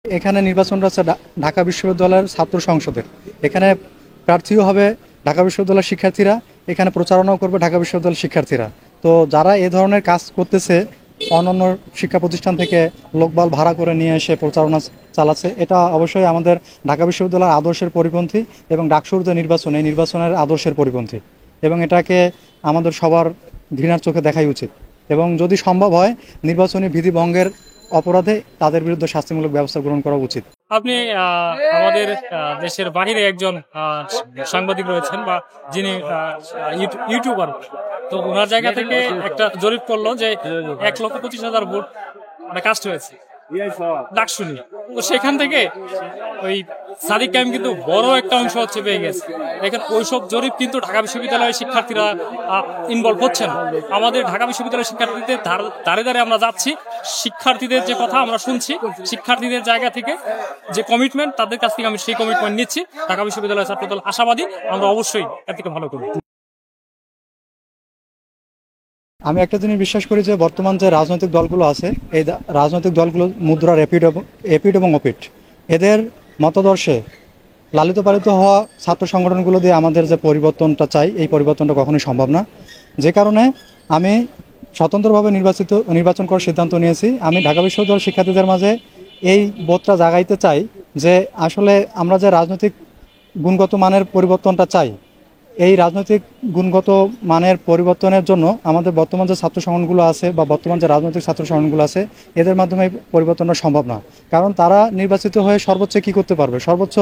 এখানে নির্বাচনটা হচ্ছে ঢাকা বিশ্ববিদ্যালয়ের ছাত্র সংসদের। এখানে প্রার্থীও হবে ঢাকা বিশ্ববিদ্যালয়ের শিক্ষার্থীরা, এখানে প্রচারণাও করবে ঢাকা বিশ্ববিদ্যালয়ের শিক্ষার্থীরা। তো যারা এ ধরনের কাজ করতেছে, অন্যান্য শিক্ষা প্রতিষ্ঠান থেকে লোকবল ভাড়া করে নিয়ে এসে প্রচারণা চালাচ্ছে, এটা অবশ্যই আমাদের ঢাকা বিশ্ববিদ্যালয়ের আদর্শের পরিপন্থী এবং ডাকসুর যে নির্বাচন, এই নির্বাচনের আদর্শের পরিপন্থী, এবং এটাকে আমাদের সবার ঘৃণার চোখে দেখাই উচিত। এবং যদি সম্ভব হয় নির্বাচনী বিধি ভঙ্গের অপরাধে তাদের বিরুদ্ধে শাস্তিমূলক ব্যবস্থা গ্রহণ করা উচিত। আপনি আমাদের দেশের বাহিরে একজন সাংবাদিক রয়েছেন বা যিনি ইউটিউবার, তো ওনার জায়গা থেকে একটা জরিপ করলো যে 1,25,000 ভোট কাস্ট হয়েছে ডাকসু নিয়ে। তো সেখান থেকে ওই সাদিক কায়েম কিন্তু বড় একটা অংশ হচ্ছে পেয়ে গেছে। দেখেন ওইসব জরিপ কিন্তু ঢাকা বিশ্ববিদ্যালয়ের শিক্ষার্থীরা ইনভলভ হচ্ছেন। আমাদের ঢাকা বিশ্ববিদ্যালয়ের শিক্ষার্থীদের ধারে ধারে আমরা যাচ্ছি, শিক্ষার্থীদের যে কথা আমরা শুনছি, শিক্ষার্থীদের জায়গা থেকে যে কমিটমেন্ট, তাদের কাছ থেকে আমি সেই কমিটমেন্ট নিচ্ছি। ঢাকা বিশ্ববিদ্যালয়ের ছাত্রদল আশাবাদী আমরা অবশ্যই এর থেকে ভালো করব। আমি একটা জিনিস বিশ্বাস করি যে বর্তমান যে রাজনৈতিক দলগুলো আছে, এই রাজনৈতিক দলগুলো মুদ্রার এপিড এবং ওপিড, এদের মতাদর্শে লালিত পালিত হওয়া ছাত্র সংগঠনগুলো দিয়ে আমাদের যে পরিবর্তনটা চাই, এই পরিবর্তনটা কখনোই সম্ভব না। যে কারণে আমি স্বতন্ত্রভাবে নির্বাচন করার সিদ্ধান্ত নিয়েছি। আমি ঢাকা বিশ্ববিদ্যালয়ের শিক্ষার্থীদের মাঝে এই বোধটা জাগাইতে চাই যে আসলে আমরা যে রাজনৈতিক গুণগত মানের পরিবর্তনটা চাই, এই রাজনৈতিক গুণগত মানের পরিবর্তনের জন্য আমাদের বর্তমান যে ছাত্র সংগঠনগুলো আছে বা বর্তমান যে রাজনৈতিক ছাত্র সংগঠনগুলো আছে, এদের মাধ্যমে পরিবর্তনটা সম্ভব না। কারণ তারা নির্বাচিত হয়ে সর্বোচ্চ কী করতে পারবে? সর্বোচ্চ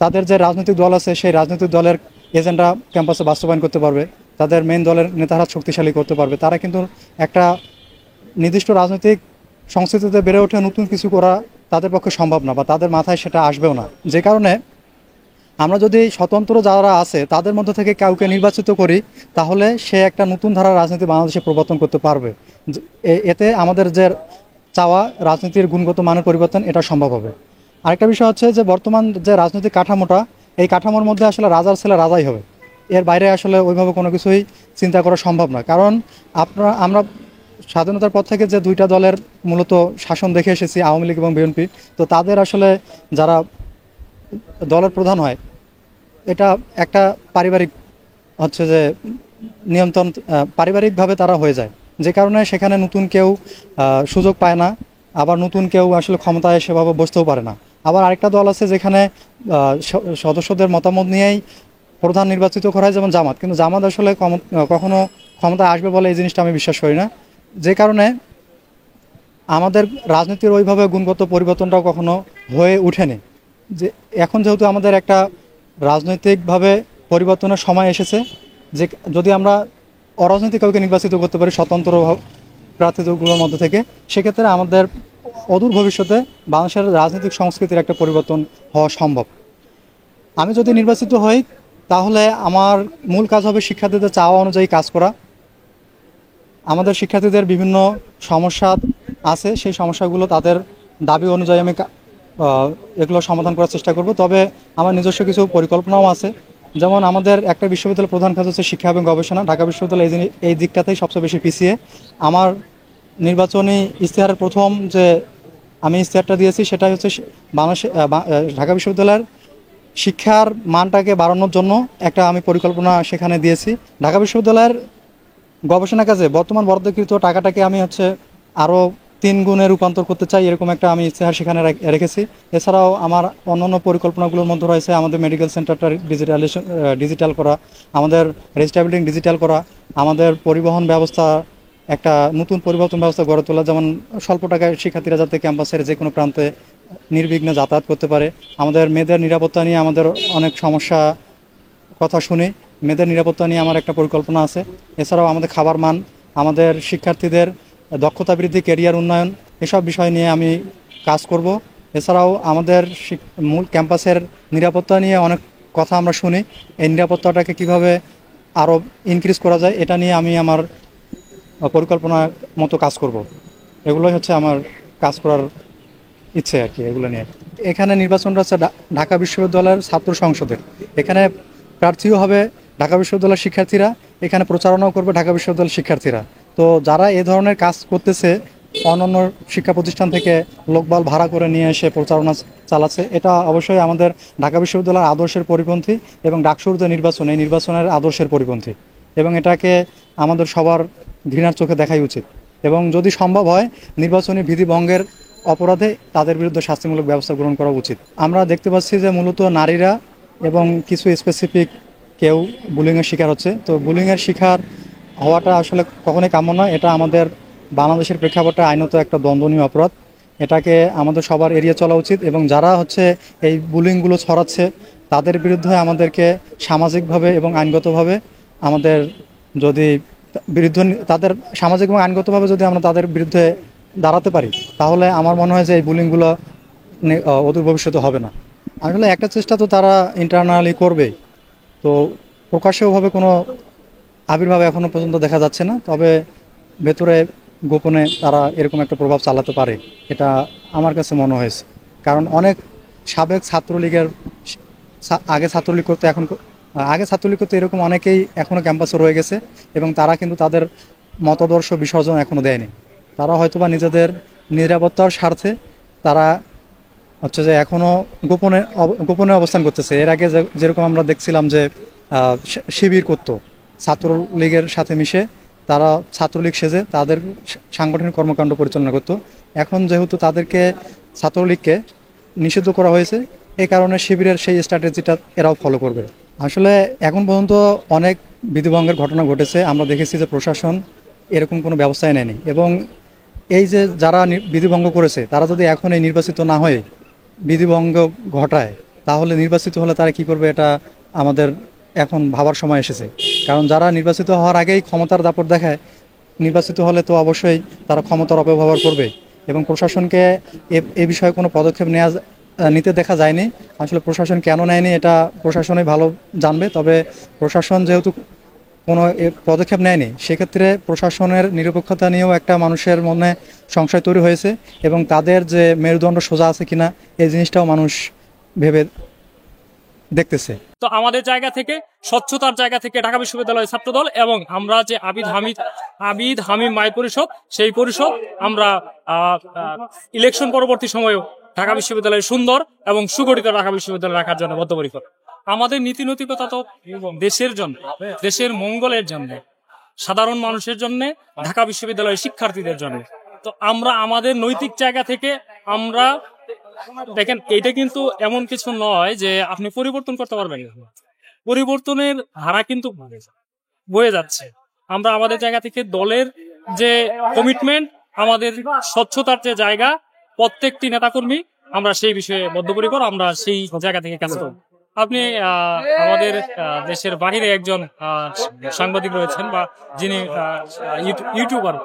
তাদের যে রাজনৈতিক দল আছে, সেই রাজনৈতিক দলের এজেন্ডা ক্যাম্পাসে বাস্তবায়ন করতে পারবে, তাদের মেইন দলের নেতারা শক্তিশালী করতে পারবে। তারা কিন্তু একটা নির্দিষ্ট রাজনৈতিক সংস্কৃতিতে বেড়ে ওঠে নতুন কিছু করা তাদের পক্ষে সম্ভব না, বা তাদের মাথায় সেটা আসবেও না। যে কারণে আমরা যদি স্বতন্ত্র যারা আছে তাদের মধ্যে থেকে কাউকে নির্বাচিত করি, তাহলে সে একটা নতুন ধারার রাজনীতি বাংলাদেশে প্রবর্তন করতে পারবে। এতে আমাদের যে চাওয়া রাজনীতির গুণগত মানের পরিবর্তন, এটা সম্ভব হবে। আরেকটা বিষয় হচ্ছে যে বর্তমান যে রাজনৈতিক কাঠামোটা, এই কাঠামোর মধ্যে আসলে রাজার ছেলে রাজাই হবে, এর বাইরে আসলে ওইভাবে কোনো কিছুই চিন্তা করা সম্ভব না। কারণ আমরা স্বাধীনতার পর থেকে যে দুইটা দলের মূলত শাসন দেখে এসেছি, আওয়ামী লীগ এবং বিএনপি, তো তাদের আসলে যারা দলের প্রধান হয়, এটা একটা পারিবারিক হচ্ছে যে নিয়ন্ত্রণ, পারিবারিকভাবে তারা হয়ে যায়। যে কারণে সেখানে নতুন কেউ সুযোগ পায় না, আবার নতুন কেউ আসলে ক্ষমতায় সেভাবে বসতেও পারে না। আবার আরেকটা দল আছে যেখানে সদস্যদের মতামত নিয়েই প্রধান নির্বাচিত করা হয়, যেমন জামাত। কিন্তু জামাত আসলে কখনো ক্ষমতায় আসবে বলে এই জিনিসটা আমি বিশ্বাস করি না। যে কারণে আমাদের রাজনীতির ওইভাবে গুণগত পরিবর্তনটাও কখনো হয়ে ওঠেনি। যে এখন যেহেতু আমাদের একটা রাজনৈতিকভাবে পরিবর্তনের সময় এসেছে, যে যদি আমরা অরাজনৈতিক কাউকে নির্বাচিত করতে পারি স্বতন্ত্র প্রার্থীগুলোর মধ্যে থেকে, সেক্ষেত্রে আমাদের অদূর ভবিষ্যতে বাংলাদেশের রাজনৈতিক সংস্কৃতির একটা পরিবর্তন হওয়া সম্ভব। আমি যদি নির্বাচিত হই, তাহলে আমার মূল কাজ হবে শিক্ষার্থীদের চাওয়া অনুযায়ী কাজ করা। আমাদের শিক্ষার্থীদের বিভিন্ন সমস্যা আছে, সেই সমস্যাগুলো তাদের দাবি অনুযায়ী আমি এগুলো সমাধান করার চেষ্টা করব। তবে আমার নিজস্ব কিছু পরিকল্পনাও আছে। যেমন আমাদের একটা বিশ্ববিদ্যালয়ের প্রধান কাজ হচ্ছে শিক্ষা এবং গবেষণা। ঢাকা বিশ্ববিদ্যালয় এই দিকটাতেই সবচেয়ে বেশি পিছিয়ে। আমার নির্বাচনী ইশতেহারের প্রথম যে আমি ইশতেহারটা দিয়েছি, সেটা হচ্ছে বাংলাদেশে ঢাকা বিশ্ববিদ্যালয়ের শিক্ষার মানটাকে বাড়ানোর জন্য একটা আমি পরিকল্পনা সেখানে দিয়েছি। ঢাকা বিশ্ববিদ্যালয়ের গবেষণা কাজে বর্তমান বরাদ্দকৃত টাকাটাকে আমি আরও 3 গুণে রূপান্তর করতে চাই, এরকম একটা আমি ইশতেহার সেখানে রেখেছি। এছাড়াও আমার অন্যান্য পরিকল্পনাগুলোর মধ্যে রয়েছে আমাদের মেডিকেল সেন্টারটা ডিজিটাল করা, আমাদের রেজিস্টার বিল্ডিং ডিজিটাল করা, আমাদের পরিবহন ব্যবস্থা একটা নতুন পরিবহন ব্যবস্থা গড়ে তোলা, যেমন স্বল্প টাকায় শিক্ষার্থীরা যাতে ক্যাম্পাসের যে কোনো প্রান্তে নির্বিঘ্নে যাতায়াত করতে পারে। আমাদের মেয়েদের নিরাপত্তা নিয়ে আমাদের অনেক সমস্যা কথা শুনি, মেয়েদের নিরাপত্তা নিয়ে আমার একটা পরিকল্পনা আছে। এছাড়াও আমাদের খাবার মান, আমাদের শিক্ষার্থীদের দক্ষতা বৃদ্ধি, ক্যারিয়ার উন্নয়ন, এসব বিষয় নিয়ে আমি কাজ করব। এছাড়াও আমাদের মূল ক্যাম্পাসের নিরাপত্তা নিয়ে অনেক কথা আমরা শুনি, এই নিরাপত্তাটাকে কিভাবে আরও ইনক্রিজ করা যায়, এটা নিয়ে আমি আমার পরিকল্পনা মতো কাজ করব। এগুলোই হচ্ছে আমার কাজ করার ইচ্ছে আর কি, এগুলো নিয়ে। এখানে নির্বাচনটা হচ্ছে ঢাকা বিশ্ববিদ্যালয়ের ছাত্র সংসদের। এখানে প্রার্থীও হবে ঢাকা বিশ্ববিদ্যালয়ের শিক্ষার্থীরা, এখানে প্রচারণাও করবে ঢাকা বিশ্ববিদ্যালয়ের শিক্ষার্থীরা। তো যারা এ ধরনের কাজ করতেছে, অন্যান্য শিক্ষা প্রতিষ্ঠান থেকে লোকবল ভাড়া করে নিয়ে এসে প্রচারণা চালাচ্ছে। এটা অবশ্যই আমাদের ঢাকা বিশ্ববিদ্যালয়ের আদর্শের পরিপন্থী এবং ডাকসুর যে নির্বাচন, এই নির্বাচনের আদর্শের পরিপন্থী, এবং এটাকে আমাদের সবার ঘৃণার চোখে দেখাই উচিত। এবং যদি সম্ভব হয় নির্বাচনী বিধি ভঙ্গের অপরাধে তাদের বিরুদ্ধে শাস্তিমূলক ব্যবস্থা গ্রহণ করা উচিত। আমরা দেখতে পাচ্ছি যে মূলত নারীরা এবং কিছু স্পেসিফিক কেউ বুলিংয়ের শিকার হচ্ছে। তো বুলিংয়ের শিকার হওয়াটা আসলে কখনোই কাম্য নয়। এটা আমাদের বাংলাদেশের প্রেক্ষাপটে আইনত একটা দণ্ডনীয় অপরাধ। এটাকে আমাদের সবার এড়িয়ে চলা উচিত, এবং যারা হচ্ছে এই বুলিংগুলো ছড়াচ্ছে তাদের বিরুদ্ধে আমাদেরকে সামাজিকভাবে এবং আইনগতভাবে আমাদের যদি বিরুদ্ধে তাদের সামাজিক এবং আইনগতভাবে যদি আমরা তাদের বিরুদ্ধে দাঁড়াতে পারি, তাহলে আমার মনে হয় যে এই বুলিংগুলো অদূর ভবিষ্যতে হবে না। আসলে একটা চেষ্টা তো তারা ইন্টারনালি করবে, তো প্রকাশ্যভাবে কোনো আবির্ভাব এখনো পর্যন্ত দেখা যাচ্ছে না। তবে ভেতরে গোপনে তারা এরকম একটা প্রভাব চালাতে পারে, এটা আমার কাছে মনে হয়েছে। কারণ অনেক সাবেক ছাত্রলীগের আগে ছাত্রলীগ করতে আগে ছাত্রলীগ করতে এরকম অনেকেই এখনো ক্যাম্পাসে রয়ে গেছে, এবং তারা কিন্তু তাদের মতাদর্শ বিসর্জন এখনো দেয়নি। তারা হয়তোবা নিজেদের নিরাপত্তার স্বার্থে তারা হচ্ছে যে এখনো গোপনে অবস্থান করতেছে। এর আগে যেরকম আমরা দেখছিলাম যে শিবির করতো ছাত্রলীগের সাথে মিশে, তারা ছাত্রলীগ সেজে তাদের সাংগঠনিক কর্মকাণ্ড পরিচালনা করতো। এখন যেহেতু তাদেরকে ছাত্রলীগকে নিষিদ্ধ করা হয়েছে, এই কারণে শিবিরের সেই স্ট্র্যাটেজিটা এরাও ফলো করবে। আসলে এখন পর্যন্ত অনেক বিধিভঙ্গের ঘটনা ঘটেছে। আমরা দেখেছি যে প্রশাসন এরকম কোনো ব্যবস্থাই নেয়নি, এবং এই যে যারা বিধিভঙ্গ করেছে তারা যদি এখন এই নির্বাচিত না হয়ে বিধিভঙ্গ ঘটায়, তাহলে নির্বাচিত হলে তারা কি করবে, এটা আমাদের এখন ভাবার সময় এসেছে। কারণ যারা নির্বাচিত হওয়ার আগেই ক্ষমতার দাপট দেখায়, নির্বাচিত হলে তো অবশ্যই তারা ক্ষমতার অপব্যবহার করবে। এবং প্রশাসনকে এ বিষয়ে কোনো পদক্ষেপ নিতে দেখা যায়নি। আসলে প্রশাসন কেন নেয়নি এটা প্রশাসনই ভালো জানবে। তবে প্রশাসন যেহেতু কোনো পদক্ষেপ নেয়নি, সেক্ষেত্রে প্রশাসনের নিরপেক্ষতা নিয়েও একটা মানুষের মনে সংশয় তৈরি হয়েছে, এবং তাদের যে মেরুদণ্ড সোজা আছে কিনা এই জিনিসটাও মানুষ ভেবে দেখতেছে। তো আমাদের জায়গা থেকে, স্বচ্ছতার জায়গা থেকে ঢাকা বিশ্ববিদ্যালয়ের ছাত্রদল এবং আমরা যে আবিদ হামিম মায়ের পরিষদ, সেই পরিষদ আমরা ইলেকশন পরবর্তী সময়েও ঢাকা বিশ্ববিদ্যালয়ের সুন্দর এবং সুগঠিত ঢাকা বিশ্ববিদ্যালয় রাখার জন্য বদ্ধপরিকর। আমাদের নীতি নৈতিকতা তো দেশের জন্য, দেশের মঙ্গলের জন্য, সাধারণ মানুষের জন্য, ঢাকা বিশ্ববিদ্যালয়ের শিক্ষার্থীদের জন্য। তো আমরা আমাদের নৈতিক জায়গা থেকে আমরা দেখেন, এটা কিন্তু এমন কিছু নয় যে আপনি পরিবর্তন করতে পারবেন। পরিবর্তনের ধারা কিন্তু বয়ে যাচ্ছে। আমরা আমাদের জায়গা থেকে দলের যে কমিটমেন্ট, আমাদের স্বচ্ছতার যে জায়গা, প্রত্যেকটি নেতাকর্মী আমরা সেই বিষয়ে বদ্ধপরিকর, আমরা সেই জায়গা থেকে কাজ করব। আপনি আমাদের দেশের বাহিরে একজন সাংবাদিক রয়েছেন, বা যিনি ইউটিউবার,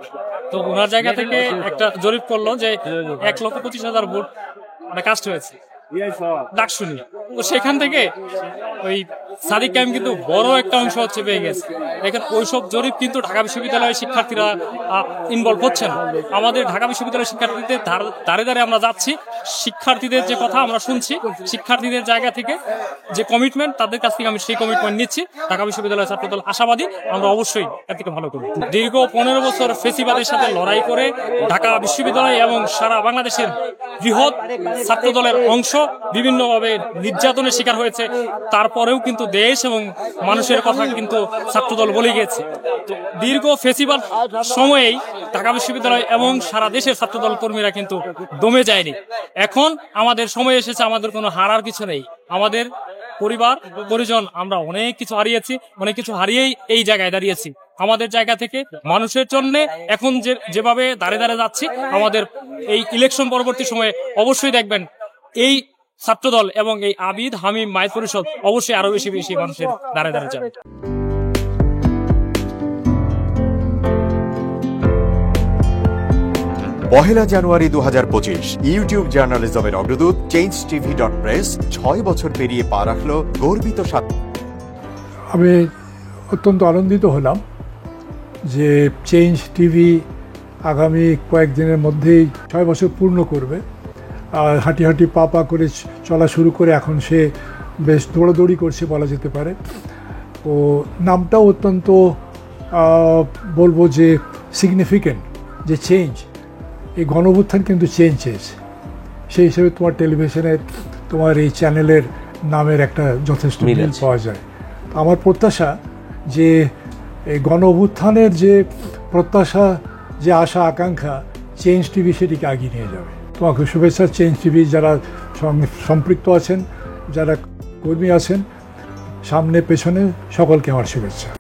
তো ওনার জায়গা থেকে একটা জরিপ করলো যে 1,25,000 ভোট কাস্ট হয়েছে ডাকসু নিয়ে। তো সেখান থেকে ওই সাদিক কায়েম কিন্তু বড় একটা অংশ হচ্ছে পেয়ে গেছে। দেখেন, ওইসব জরিপ কিন্তু ঢাকা বিশ্ববিদ্যালয়ের শিক্ষার্থীরা ইনভলভ হচ্ছে না। আমাদের ঢাকা বিশ্ববিদ্যালয়ের শিক্ষার্থীদের দাঁড়ে দাঁড়ে আমরা যাচ্ছি, শিক্ষার্থীদের যে কথা আমরা শুনছি, শিক্ষার্থীদের জায়গা থেকে যে কমিটমেন্ট, তাদের কাছ থেকে আমি সেই কমিটমেন্ট নিচ্ছি। ঢাকা বিশ্ববিদ্যালয়ের ছাত্রদল আশাবাদী আমরা অবশ্যই এর থেকে ভালো করব। দীর্ঘ 15 বছর ফেসিবাদের সাথে লড়াই করে ঢাকা বিশ্ববিদ্যালয় এবং সারা বাংলাদেশের বৃহৎ ছাত্রদলের অংশ বিভিন্নভাবে নির্যাতনের শিকার হয়েছে। তারপরেও কিন্তু দেশ এবং মানুষের কথা কিন্তু ছাত্রদল বলে গেছে। তো দীর্ঘ ফেসিবাদ সময়েই ঢাকা বিশ্ববিদ্যালয় এবং সারা দেশের ছাত্রদল কর্মীরা কিন্তু দমে যায়নি। এখন আমাদের সময় এসেছে, আমাদের কোনো হারার কিছু নেই। আমাদের পরিবার পরিজন আমরা অনেক কিছু হারিয়েছি, অনেক কিছু হারিয়েই এই জায়গায় দাঁড়িয়েছি। আমাদের জায়গা থেকে মানুষের জন্য এখন যেভাবে দাঁড়ে দাঁড়ে যাচ্ছি, আমাদের এই ইলেকশন পরবর্তী সময়ে অবশ্যই দেখবেন এই ছাত্রদল এবং এই আবিদ হামিম মায়ের পরিষদ অবশ্যই আরো বেশি বেশি মানুষের দাঁড়ে দাঁড়ে যাবে। পহেলা জানুয়ারি 2025 ইউটিউব জার্নালিজমের অগ্রদূত changetv.press 6 বছর পেরিয়ে পা রাখল গর্বিত আমি অত্যন্ত আনন্দিত হলাম যে চেঞ্জ টিভি আগামী কয়েকদিনের মধ্যেই 6 বছর পূর্ণ করবে। হাঁটি হাঁটি পা পা করে চলা শুরু করে এখন সে বেশ দৌড়াদৌড়ি করছে বলা যেতে পারে। ও নামটাও অত্যন্ত বলবো যে সিগনিফিকেন্ট, যে চেঞ্জ, এই গণঅভ্যুত্থান কিন্তু চেঞ্জ চেয়েছে। সেই হিসেবে তোমার টেলিভিশনের, তোমার এই চ্যানেলের নামের একটা যথেষ্ট মিল মিল আছে। পাওয়া যায়। তো আমার প্রত্যাশা যে এই গণঅভ্যুত্থানের যে প্রত্যাশা, যে আশা আকাঙ্ক্ষা, চেঞ্জ টিভি সেটিকে এগিয়ে নিয়ে যাবে। তোমাকে শুভেচ্ছা। চেঞ্জ টিভি যারা সম্পৃক্ত আছেন, যারা কর্মী আছেন, সামনে পেছনে সকলকে আমার শুভেচ্ছা।